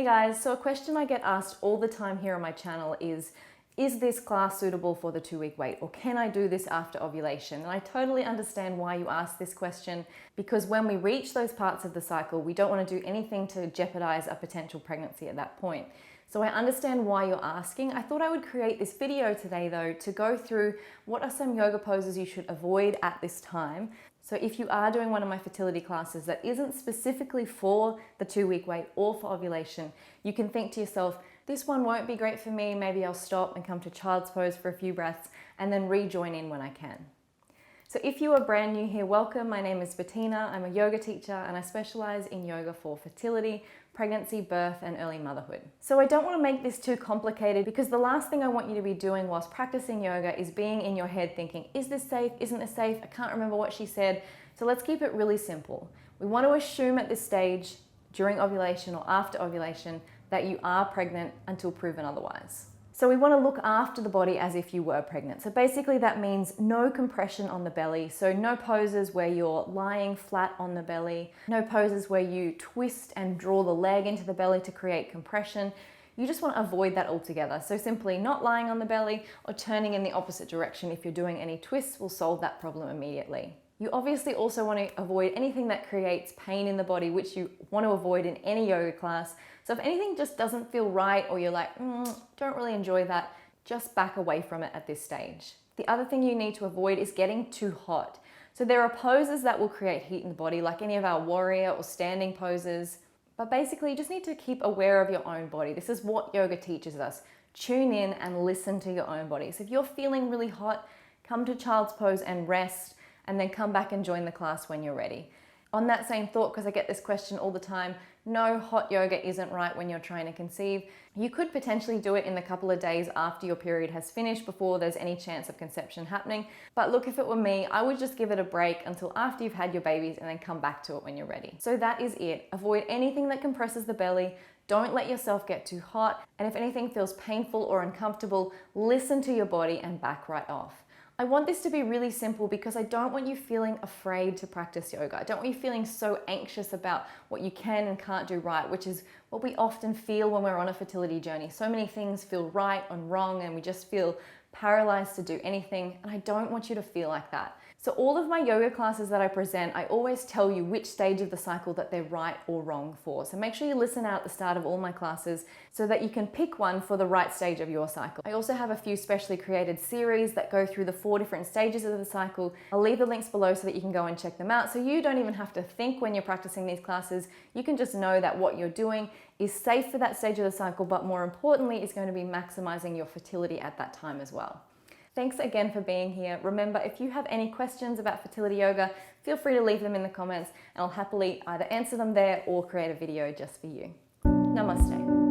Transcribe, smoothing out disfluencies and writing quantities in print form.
Hey guys, so a question I get asked all the time here on my channel is this class suitable for the 2-week wait, or can I do this after ovulation? And I totally understand why you ask this question, because when we reach those parts of the cycle, we don't want to do anything to jeopardize a potential pregnancy at that point. So I understand why you're asking. I thought I would create this video today though to go through what are some yoga poses you should avoid at this time. So if you are doing one of my fertility classes that isn't specifically for the 2-week wait or for ovulation, you can think to yourself, this one won't be great for me, maybe I'll stop and come to child's pose for a few breaths and then rejoin in when I can. So if you are brand new here, welcome. My name is Bettina. I'm a yoga teacher and I specialize in yoga for fertility, pregnancy, birth, and early motherhood. So I don't want to make this too complicated, because the last thing I want you to be doing whilst practicing yoga is being in your head thinking, is this safe? Isn't this safe? I can't remember what she said. So let's keep it really simple. We want to assume at this stage, during ovulation or after ovulation, that you are pregnant until proven otherwise. So we want to look after the body as if you were pregnant. So basically that means no compression on the belly. So no poses where you're lying flat on the belly, no poses where you twist and draw the leg into the belly to create compression. You just want to avoid that altogether. So simply not lying on the belly or turning in the opposite direction if you're doing any twists will solve that problem immediately. You obviously also want to avoid anything that creates pain in the body, which you want to avoid in any yoga class. So if anything just doesn't feel right, or you're like, don't really enjoy that, just back away from it at this stage. The other thing you need to avoid is getting too hot. So there are poses that will create heat in the body, like any of our warrior or standing poses. But basically you just need to keep aware of your own body. This is what yoga teaches us. Tune in and listen to your own body. So if you're feeling really hot, come to child's pose and rest, and then come back and join the class when you're ready. On that same thought, because I get this question all the time, no, hot yoga isn't right when you're trying to conceive. You could potentially do it in the couple of days after your period has finished, before there's any chance of conception happening. But look, if it were me, I would just give it a break until after you've had your babies and then come back to it when you're ready. So that is it. Avoid anything that compresses the belly. Don't let yourself get too hot. And if anything feels painful or uncomfortable, listen to your body and back right off. I want this to be really simple because I don't want you feeling afraid to practice yoga. I don't want you feeling so anxious about what you can and can't do right, which is what we often feel when we're on a fertility journey. So many things feel right and wrong, and we just feel paralyzed to do anything, and I don't want you to feel like that. So all of my yoga classes that I present, I always tell you which stage of the cycle that they're right or wrong for. So make sure you listen out at the start of all my classes so that you can pick one for the right stage of your cycle. I also have a few specially created series that go through the 4 different stages of the cycle. I'll leave the links below so that you can go and check them out. So you don't even have to think when you're practicing these classes. You can just know that what you're doing is safe for that stage of the cycle, but more importantly, is going to be maximizing your fertility at that time as well. Thanks again for being here. Remember, if you have any questions about fertility yoga, feel free to leave them in the comments and I'll happily either answer them there or create a video just for you. Namaste.